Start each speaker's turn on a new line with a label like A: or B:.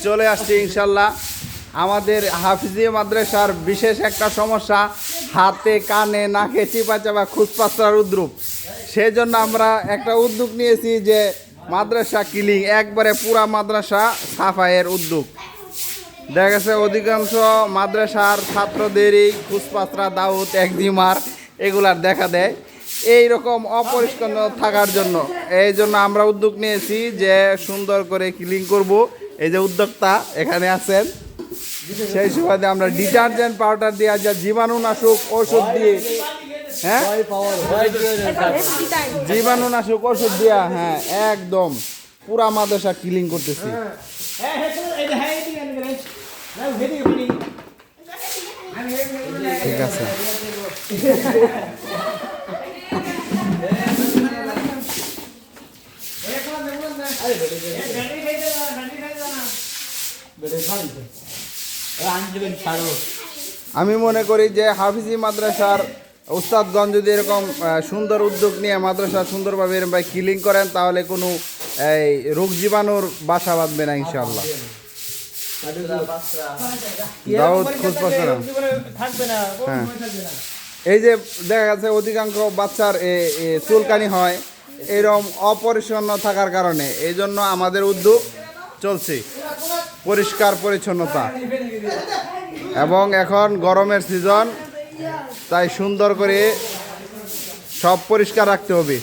A: চলে আসছি ইনশাল্লাহ। আমাদের হাফিজিয়া মাদ্রাসার বিশেষ একটা সমস্যা, হাতে কানে নাকে চিপা চাপা খুচপাচড়ার উদ্রূপ। সেই জন্য আমরা একটা উদ্যোগ নিয়েছি যে মাদ্রাসা ক্লিনিং, একবারে পুরা মাদ্রাসা সাফাইয়ের উদ্যোগ। দেখা গেছে অধিকাংশ মাদ্রাসার ছাত্রদেরই খুচপাচড়া, দাউত, একজিমার এগুলার দেখা দেয়। এই রকম অপরিষ্কার থাকার জন্য এই জন্য আমরা উদ্যোগ নিয়েছি যে সুন্দর করে ক্লিন করব। এই যে উদ্যোক্তা এখানে আছেন, সেই সুবাদে আমরা ডিটারজেন্ট পাউডার দিয়ে যা জীবাণুনাশক ওষুধ দিয়ে, হ্যাঁ জীবাণুনাশক ওষুধ দিয়া, হ্যাঁ একদম পুরা মাদ্রাসা ক্লিন করতেছি। ঠিক আছে, আমি মনে করি যে হাফিজি মাদ্রাসার উস্তাদগণ যদি এরকম সুন্দর উদ্যোগ নিয়ে মাদ্রাসা সুন্দরভাবে এরকম ক্লিন করেন, তাহলে কোনো এই রোগ জীবাণুর বাসা বাঁধবে না ইনশাআল্লাহ। দাউদ খুচপাচড়া হ্যাঁ, এই যে দেখা গেছে অধিকাংশ বাচ্চার চুলকানি হয় এরকম অপরিচ্ছন্ন থাকার কারণে। এই জন্য আমাদের উদ্যোগ চলছে পরিষ্কার পরিচ্ছন্নতা, এবং এখন গরমের সিজন, তাই সুন্দর করে সব পরিষ্কার রাখতে হবে।